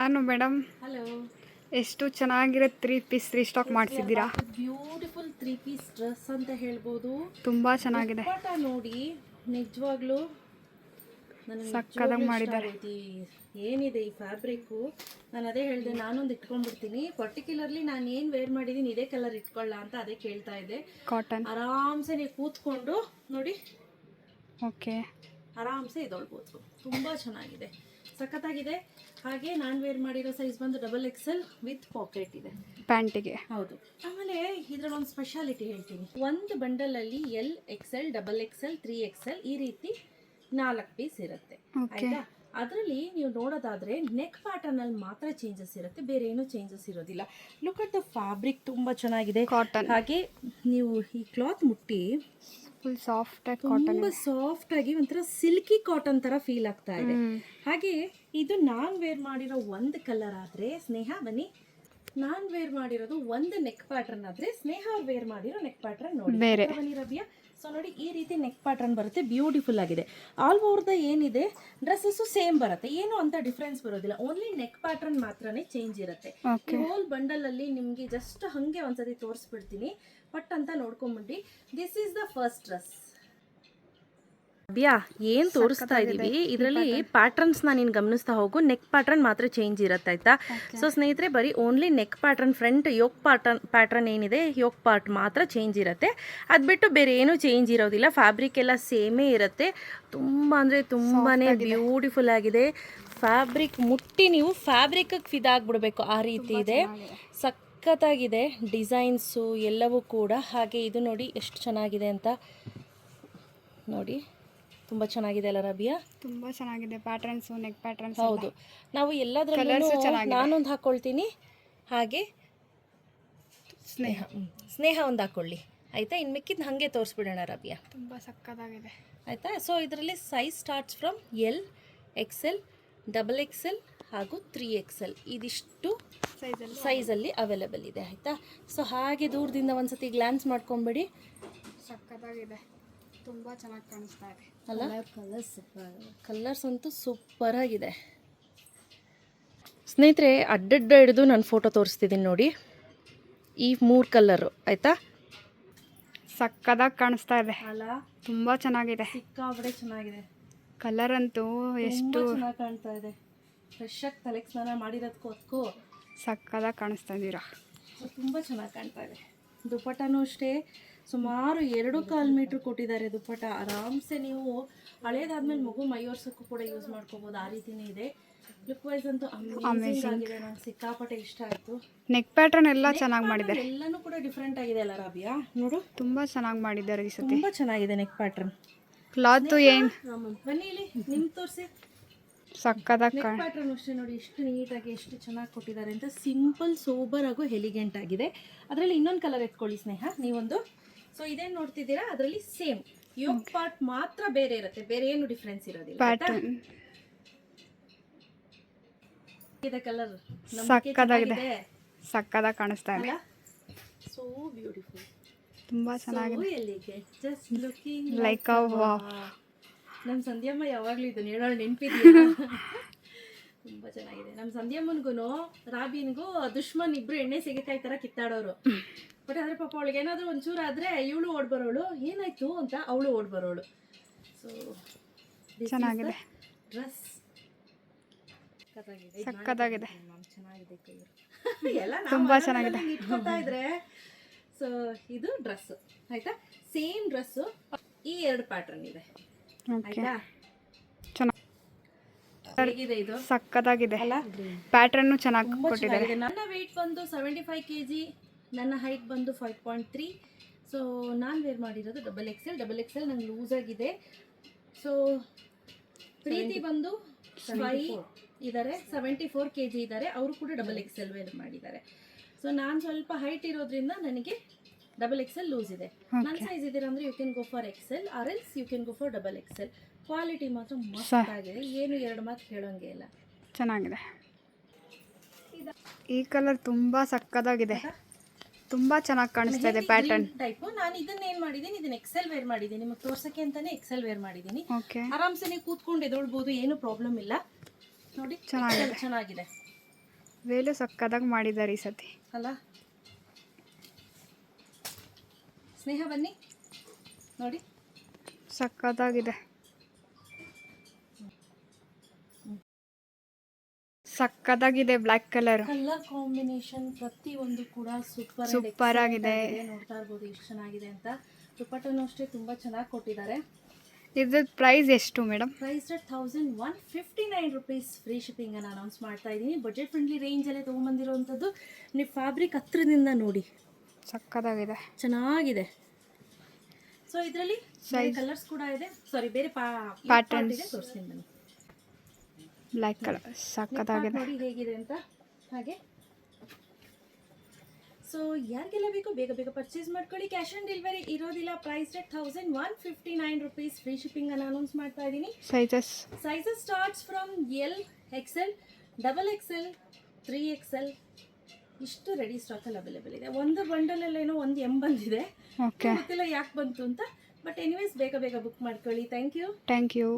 ನಾನು madam hello, ಎಷ್ಟು ಚೆನ್ನಾಗಿರೋ 3 ಪೀಸ್ ರೀಸ್ಟಾಕ್ ಮಾಡಿಸಿದ್ದೀರಾ. ಬ್ಯೂಟಿಫುಲ್ 3 ಪೀಸ್ ಡ್ರೆಸ್ ಅಂತ ಹೇಳ್ಬೋದು. ತುಂಬಾ ಚೆನ್ನಾಗಿದೆ, ದುಪ್ಪಟ್ಟ ನೋಡಿ ನಿಜವಾಗ್ಲೂ ನನಗೆ ಸಕ್ಕತ್ತಾಗಿ ಮಾಡಿದ್ದಾರೆ. ಏನಿದೆ ಈ ಫ್ಯಾಬ್ರಿಕ್ಕು, ನಾನು ಅದೇ ಹೇಳಿದೆ, ನಾನೊಂದು ಇಟ್ಕೊಂಡ್ಬಿಡ್ತೀನಿ. ಪರ್ಟಿಕ್ಯುಲರ್ಲಿ ನಾನು ಏನು ವೇರ್ ಮಾಡಿದ್ದೀನಿ ಇದೇ ಕಲರ್ ಇಟ್ಕೊಳ್ಳ ಅಂತ ಅದೇ ಕೇಳ್ತಾ ಇದ್ದೆ. ಕಾಟನ್ ಆರಾಮ್ಸೆ ನೀವು ಕೂತ್ಕೊಂಡು ನೋಡಿ, ಓಕೆ, ಆರಾಮ್ಸೆ ಇದೊಳ್ಬೋದು. ತುಂಬ ಚೆನ್ನಾಗಿದೆ, ಸಖತ್ತಾಗಿದೆ. ಹಾಗೆ ನಾನು ವೇರ್ ಮಾಡಿರೋ ಸೈಜ್ ಬಂದು XXL ವಿತ್ ಪಾಕೆಟ್ ಇದೆ ಪ್ಯಾಂಟಿಗೆ. ಹೌದು. ಆಮೇಲೆ ಇದ್ರಲ್ಲಿ ಒಂದು ಸ್ಪೆಷಾಲಿಟಿ ಹೇಳ್ತೀನಿ. ಒಂದು ಬಂಡಲಲ್ಲಿ XL, XXL, 3XL ಈ ರೀತಿ 4 ಪೀಸ್ ಇರುತ್ತೆ, ಆಯ್ತಾ. ಅದರಲ್ಲಿ ನೀವು ನೋಡೋದಾದ್ರೆ ನೆಕ್ ಪ್ಯಾಟರ್ನ್ ಅಲ್ಲಿ ಮಾತ್ರ ಚೇಂಜಸ್ ಇರುತ್ತೆ, ಬೇರೆ ಏನು ಚೇಂಜಸ್ ಇರೋದಿಲ್ಲ. ಲುಕ್ ಅಟ್ ದ ಫ್ಯಾಬ್ರಿಕ್, ತುಂಬಾ ಚೆನ್ನಾಗಿದೆ. ಕಾಟನ್, ಹಾಗೆ ನೀವು ಈ ಕ್ಲಾತ್ ಮುಟ್ಟಿ ಫುಲ್ ಸಾಫ್ಟ್ ಆಗಿ, ತುಂಬಾ ಸಾಫ್ಟ್ ಆಗಿ ಒಂಥರ ಸಿಲ್ಕಿ ಕಾಟನ್ ತರ ಫೀಲ್ ಆಗ್ತಾ ಇದೆ. ಹಾಗೆ ಇದು ನಾನ್ ವೇರ್ ಮಾಡಿರೋ ಒಂದು ಕಲರ್ ಆದ್ರೆ ಸ್ನೇಹ, ಬನ್ನಿ, ನಾನ್ ವೇರ್ ಮಾಡಿರೋದು ಒಂದು ನೆಕ್ ಪ್ಯಾಟರ್ನ್ ಆದ್ರೆ ಸ್ನೇಹ ಅವ್ರು ವೇರ್ ಮಾಡಿರೋ ನೆಕ್ ಪ್ಯಾಟರ್ನ್ ನೋಡಿ ಬೇರೆ. ಬನ್ನಿ ರಬಿಯಾ, ಸೊ ನೋಡಿ ಈ ರೀತಿ ನೆಕ್ ಪ್ಯಾಟರ್ನ್ ಬರುತ್ತೆ, ಬ್ಯೂಟಿಫುಲ್ ಆಗಿದೆ. ಆಲ್ ಓವರ್ ದ ಏನಿದೆ ಡ್ರೆಸ್ಸಸ್ ಸೇಮ್ ಬರುತ್ತೆ, ಏನು ಅಂತ ಡಿಫ್ರೆನ್ಸ್ ಬರೋದಿಲ್ಲ, ಓನ್ಲಿ ನೆಕ್ ಪ್ಯಾಟರ್ನ್ ಮಾತ್ರನೇ ಚೇಂಜ್ ಇರುತ್ತೆ. ಹೋಲ್ ಬಂಡಲ್ ಅಲ್ಲಿ ನಿಮ್ಗೆ ಜಸ್ಟ್ ಹಂಗೆ ಒಂದ್ಸತಿ ತೋರಿಸ್ಬಿಡ್ತೀನಿ, ಪಟ್ ಅಂತ ನೋಡ್ಕೊಂಬಿಡಿ. This is the first dress. ಏನ್ ತೋರಿಸ್ತಾ ಇದೀವಿ ಇದರಲ್ಲಿ ಪ್ಯಾಟರ್ನ್ಸ್ ನೀನು ಗಮನಿಸ್ತಾ ಹೋಗು. ನೆಕ್ ಪ್ಯಾಟರ್ನ್ ಮಾತ್ರ ಚೇಂಜ್ ಇರುತ್ತೆ, ಆಯ್ತಾ. ಸೊ ಸ್ನೇಹಿತರೆ, ಬರೀ only neck pattern, front yoke pattern ಏನಿದೆ ಯೋಕ್ ಪಾರ್ಟ್ ಮಾತ್ರ ಚೇಂಜ್ ಇರುತ್ತೆ, ಅದು ಬಿಟ್ಟು ಬೇರೆ ಏನೂ ಚೇಂಜ್ ಇರೋದಿಲ್ಲ. ಫ್ಯಾಬ್ರಿಕ್ ಎಲ್ಲ ಸೇಮೇ ಇರುತ್ತೆ. ತುಂಬ ಅಂದರೆ ತುಂಬಾನೇ ಬ್ಯೂಟಿಫುಲ್ ಆಗಿದೆ. ಫ್ಯಾಬ್ರಿಕ್ ಮುಟ್ಟಿ ನೀವು ಫ್ಯಾಬ್ರಿಕ್ ಫಿದಾಗ್ಬಿಡ್ಬೇಕು, ಆ ರೀತಿ ಇದೆ. ಸಖತ್ತಾಗಿದೆ ಡಿಸೈನ್ಸು ಎಲ್ಲವೂ ಕೂಡ. ಹಾಗೆ ಇದು ನೋಡಿ ಎಷ್ಟು ಚೆನ್ನಾಗಿದೆ ಅಂತ ನೋಡಿ, ತುಂಬ ಚೆನ್ನಾಗಿದೆ ಅಲ್ಲ ರಬಿಯಾ? ತುಂಬಾ ಚೆನ್ನಾಗಿದೆ ಪ್ಯಾಟರ್ನ್ಸ್, ನೆಕ್ ಪ್ಯಾಟರ್ನ್ಸ್. ಹೌದು, ನಾವು ಎಲ್ಲದರಲ್ಲೂ ನಾನೊಂದು ಹಾಕ್ಕೊಳ್ತೀನಿ, ಹಾಗೆ ಸ್ನೇಹ ಒಂದು ಹಾಕ್ಕೊಳ್ಳಿ, ಆಯಿತಾ. ಇನ್ನು ಮಿಕ್ಕಿದ್ದು ಹಾಗೆ ತೋರಿಸ್ಬಿಡೋಣ ರಬಿಯಾ. ತುಂಬ ಸಕ್ಕತ್ತಾಗಿದೆ, ಆಯಿತಾ. ಸೊ ಇದರಲ್ಲಿ size starts from L, XL, XXL ಹಾಗೂ 3XL ಇದಿಷ್ಟು ಸೈಜಲ್ಲಿ ಅವೈಲೇಬಲ್ ಇದೆ, ಆಯಿತಾ. ಸೊ ಹಾಗೆ ದೂರದಿಂದ ಒಂದ್ಸತಿ ಗ್ಲಾನ್ಸ್ ಮಾಡ್ಕೊಂಬಿಡಿ. ಸಕ್ಕತ್ತಾಗಿದೆ, ತುಂಬ ಚೆನ್ನಾಗಿ ಕಾಣಿಸ್ತಾ ಇದೆ ಅಲ್ಲ. ಕಲರ್ಸ್ ಅಂತೂ ಸೂಪರ್ ಆಗಿದೆ ಸ್ನೇಹಿತರೆ. ಅಡ್ಡಡ್ಡ ಹಿಡಿದು ನಾನು ಫೋಟೋ ತೋರಿಸ್ತಿದ್ದೀನಿ ನೋಡಿ, ಈ 3 ಕಲರು, ಆಯಿತಾ. ಸಕ್ಕತ್ತಾಗಿ ಕಾಣಿಸ್ತಾ ಇದೆ ಅಲ್ಲ, ತುಂಬ ಚೆನ್ನಾಗಿದೆ, ಸಿಕ್ಕಾಪಟ್ಟೆ ಚೆನ್ನಾಗಿದೆ. ಕಲರ್ ಅಂತೂ ಎಷ್ಟು ಚೆನ್ನಾಗಿ ಕಾಣ್ತಾ ಇದೆ. ಫ್ರೆಶ್ ಆಗಿ ತಲೆಗೆ ಸ್ನಾನ ಮಾಡಿರೋದಕ್ಕೂ ಅದಕ್ಕೂ ಸಕ್ಕತ್ತಾಗಿ ಕಾಣಿಸ್ತಾ ಇದ್ದೀರಾ. ತುಂಬ ಚೆನ್ನಾಗಿ ಕಾಣ್ತಾ ಇದೆ. ದುಪ್ಪಟ್ಟನೂ ಅಷ್ಟೇ, ಸುಮಾರು 2.25 ಮೀಟ್ರ್ ಕೊಟ್ಟಿದ್ದಾರೆ ದುಪ್ಪಟ್ಟ. ಆರಾಮ್ಸೆ ನೀವು ಹಳೇದಾದ್ಮೇಲೆ ಮಗು ಮೈಯೊರ್ಸಕ್ಕೂ ಕೂಡ ಯೂಸ್ ಮಾಡ್ಕೋಬೋದು, ಆ ರೀತಿನೇ ಇದೆ. ಲುಕ್ ವೈಸ್ ಅಂತೂ ಅಮೇಜಿಂಗ್ ಆಗಿದೆ, ನಂಗೆ ಸಿಕ್ಕಾಪಟ್ಟೆ ಇಷ್ಟ ಆಯಿತು. ನೆಕ್ ಪ್ಯಾಟರ್ನ್ ಎಲ್ಲ ಚೆನ್ನಾಗಿ ಮಾಡಿದ್ದಾರೆ, ಎಲ್ಲನೂ ಕೂಡ ಡಿಫ್ರೆಂಟ್ ಆಗಿದೆ ಅಲ್ಲ ರಾಬಿಯಾ? ನೋಡು, ತುಂಬ ಚೆನ್ನಾಗಿ ಮಾಡಿದ್ದಾರೆ ಈ ಸತಿ, ತುಂಬ ಚೆನ್ನಾಗಿದೆ ನೆಕ್ ಪ್ಯಾಟರ್ನ್. ಕ್ಲಾತ್ ಏನು, ಬನ್ನಿ ಇಲ್ಲಿ ನಿಮ್ಗೆ ತೋರಿಸಿ. ಸಕ್ಕತ್ತಾಗಿ ನೆಕ್ ಪ್ಯಾಟರ್ನ್ ಅಷ್ಟೇ ನೋಡಿ, ಎಷ್ಟು ನೀಟಾಗಿ ಎಷ್ಟು ಚೆನ್ನಾಗಿ ಕೊಟ್ಟಿದ್ದಾರೆ ಅಂತ. ಸಿಂಪಲ್ ಸೋಬರ್ ಹಾಗೂ ಎಲಿಗೆಂಟ್ ಆಗಿದೆ. ಅದರಲ್ಲಿ ಇನ್ನೊಂದು ಕಲರ್ ಎತ್ಕೊಳ್ಳಿ ಸ್ನೇಹ, ನೀವೊಂದು. ಸೊ ಇದೇನು ನೋಡ್ತಿದ್ದೀರಾ, ಅದರಲ್ಲಿ ಸೇಮ್ ಯೋಕ್ ಪಾರ್ಟ್ ಮಾತ್ರ ಬೇರೆ ಇರುತ್ತೆ, ಬೇರೆ ಏನು ಡಿಫ್ರೆನ್ಸ್ ಇರೋದಿಲ್ಲ. ಪ್ಯಾಟರ್ನ್ ಇದೆ ಕಲರ್, ಸಕ್ಕತ್ತಾಗಿದೆ, ಸಕ್ಕತ್ತಾಗಿ ಕಾಣಿಸ್ತಾ ಇದೆ. ಸೋ ಬ್ಯೂಟಿಫುಲ್, ತುಂಬಾ ಚೆನ್ನಾಗಿದೆ. Just looking like a wow. ನಮ್ಮ ಸಂಧ್ಯಮ್ಮ ಯಾವಾಗಲೂ ಇದನ್ನು ಹೇಳೋಳು, ನೆನಪಿದೆಯಾ? ತುಂಬ ಚೆನ್ನಾಗಿದೆ. ನಮ್ಮ ಸಂಧ್ಯಮ್ಮನಿಗೂ ರಾಬಿನ್ಗೂ ದುಶ್ಮನ್ ಇಬ್ರು ಎಣ್ಣೆ ಸಿಗಕಾಯಿ ಥರ ಕಿತ್ತಾಡೋರು. ಬಟ್ ಆದರೆ ಪಾಪ ಅವಳಿಗೆ ಏನಾದರೂ ಒಂಚೂರು ಆದರೆ ಇವಳು ಓಡ್ಬರೋಳು, ಏನಾಯ್ತು ಅಂತ ಅವಳು ಓಡ್ಬರೋಳು. ಸೊ ಚೆನ್ನಾಗಿದೆ ಡ್ರೆಸ್, ಸಕ್ಕತ್ತಾಗಿದೆ, ಚೆನ್ನಾಗಿದೆ ಎಲ್ಲ ತುಂಬಾ ಚೆನ್ನಾಗಿದೆ ಇಟ್ಕೊತಾ ಇದ್ರೆ. ಸೊ ಇದು ಡ್ರೆಸ್, ಆಯ್ತಾ. ಸೇಮ್ ಡ್ರೆಸ್ಸು, ಈ 2 ಪ್ಯಾಟರ್ನ್ ಇದೆ, ಆಯ್ತಾ. ಹೇಗಿದೆ ಇದು? ಸಕ್ಕತ್ತಾಗಿದೆ ಅಲ್ಲ, ಪ್ಯಾಟರ್ನ್ ಚೆನ್ನಾಗಿ ಕೊಟ್ಟಿದ್ದಾರೆ. ನನ್ನ ವೆಯ್ಟ್ ಬಂದು 75 kg, ನನ್ನ ಹೈಟ್ ಬಂದು 5.3. ಸೊ ನಾನು ವೇರ್ ಮಾಡಿರೋದು XXL ನಂಗೆ ಲೂಸ್ ಆಗಿದೆ. ಸೊ ಪ್ರೀತಿ ಬಂದು 5 ಇದ್ದಾರೆ, 74 kg ಇದ್ದಾರೆ, ಅವರು ಕೂಡ XXL ವೇರ್ ಮಾಡಿದ್ದಾರೆ. ಸೊ ನಾನು ಸ್ವಲ್ಪ ಹೈಟ್ ಇರೋದ್ರಿಂದ ನನಗೆ XXL ಲೂಸ್ ಇದೆ. ನನ್ನ ಸೈಜ್ ಇದ್ದೀರಾ ಅಂದರೆ you can go for XL or else you can go for XXL. Quality ಮಾತ್ರ ಮಸ್ತ್ ಆಗಿದೆ, ಏನು 2 ಮಾತು ಹೇಳೋಂಗೆ ಇಲ್ಲ, ಚೆನ್ನಾಗಿದೆ. ಈ ಕಲರ್ ತುಂಬಾ ಸಕ್ಕತ್ತಾಗಿದೆ, ತುಂಬಾ ಚೆನ್ನಾಗಿ ಕಾಣಿಸ್ತಾ ಇದೆ ಪ್ಯಾಟರ್ನ್ ಟೈಪ್. ನಾನು ಇದನ್ನ ಏನು ಮಾಡಿದ್ದೀನಿ, ಇದನ್ನ XL ವೇರ್ ಮಾಡಿದ್ದೀನಿ, ನಿಮಗೆ ತೋರ್ಸಕ್ಕೆ ಅಂತಾನೆ XL ವೇರ್ ಮಾಡಿದ್ದೀನಿ. ಓಕೆ, ಆರಾಮ್ಸೆ ನೀವು ಕೂತ್ಕೊಂಡು ಎದೊಳ್ಬೋದು, ಏನು ಪ್ರಾಬ್ಲಮ್ ಇಲ್ಲ. ನೋಡಿ ಚೆನ್ನಾಗಿದೆ. ವೇಲು ಸಕ್ಕದಾಗಿ ಮಾಡಿದ್ದಾರೆ ಈ ಸತಿ. ಅಲ್ಲ ಸ್ನೇಹ ಬನ್ನಿ ನೋಡಿ, ಸಕ್ಕದಾಗಿದೆ. ಸಕ್ಕದಾಗಿದೆ ಬ್ಲ್ಯಾಕ್ ಕಲರ್. ಕಲರ್ ಕಾಂಬಿನೇಷನ್ ಪ್ರತಿಯೊಂದು ಕೂಡ ಸೂಪರ್ ಆಗಿದೆ. ನೋಡ್ತಾ ಇರ್ಬೋದು ಎಷ್ಟು ಚೆನ್ನಾಗಿದೆ ಅಂತ. ದುಪ್ಪಟ್ಟನು ಅಷ್ಟೇ ತುಂಬ ಚೆನ್ನಾಗಿ ಕೊಟ್ಟಿದ್ದಾರೆ. ಇದ್ರದ್ದು ಪ್ರೈಸ್ ಎಷ್ಟು ಮೇಡಮ್? Price 1159 rupees. ಫ್ರೀ ಶಿಪ್ಪಿಂಗನ್ನು ಅನೌನ್ಸ್ ಮಾಡ್ತಾ ಇದ್ದೀನಿ. ಬಜೆಟ್ ಫ್ರೆಂಡ್ಲಿ ರೇಂಜಲ್ಲೇ ತೊಗೊಂಬಂದಿರೋವಂಥದ್ದು. ನೀವು ಫ್ಯಾಬ್ರಿಕ್ ಹತ್ರದಿಂದ ನೋಡಿ, ಸಕ್ಕದಾಗಿದೆ, ಚೆನ್ನಾಗಿದೆ. ಸೊ ಇದರಲ್ಲಿ ಕಲರ್ಸ್ ಕೂಡ ಇದೆ, ಸಾರಿ ಬೇರೆ ಪ್ಯಾಟರ್ನ್ಸ್ ಇದೆ, ತೋರಿಸ್ತೀನಿ ಬನ್ನಿ. ಬ್ಲ್ಯಾಕ್ ಕಲರ್ ಸಕ್ಕದಾಗಿದೆ ನೋಡಿ ಹೇಗಿದೆ ಅಂತ. ಹಾಗೆ ಸೊ ಯಾರಿಗೆಲ್ಲ ಬೇಕು ಬೇಗ ಬೇಗ ಪರ್ಚೇಸ್ ಮಾಡ್ಕೊಳ್ಳಿ. ಕ್ಯಾಶ್ ಆನ್ ಡೆಲಿವರಿ ಇರೋದಿಲ್ಲ. Price rate 1159 rupees. Free shipping ಅನ್ನು ಅನೌನ್ಸ್ ಮಾಡ್ತಾ ಇದ್ದೀನಿ. Sizes starts from L, XL, XXL, 3XL ಇಷ್ಟು ರೆಡಿ ಸ್ಟಾಕಲ್ಲಿ ಅವೈಲೇಬಲ್ ಇದೆ. ಒಂದು ಬಂಡಲಲ್ಲೇನೋ ಒಂದು ಬಂದಿದೆ, ಓಕೆ, ಗೊತ್ತಿಲ್ಲ ಯಾಕೆ ಬಂತು ಅಂತ. ಬಟ್ ಎನಿವೇಸ್ ಬೇಗ ಬೇಗ ಬುಕ್ ಮಾಡ್ಕೊಳ್ಳಿ. Thank you.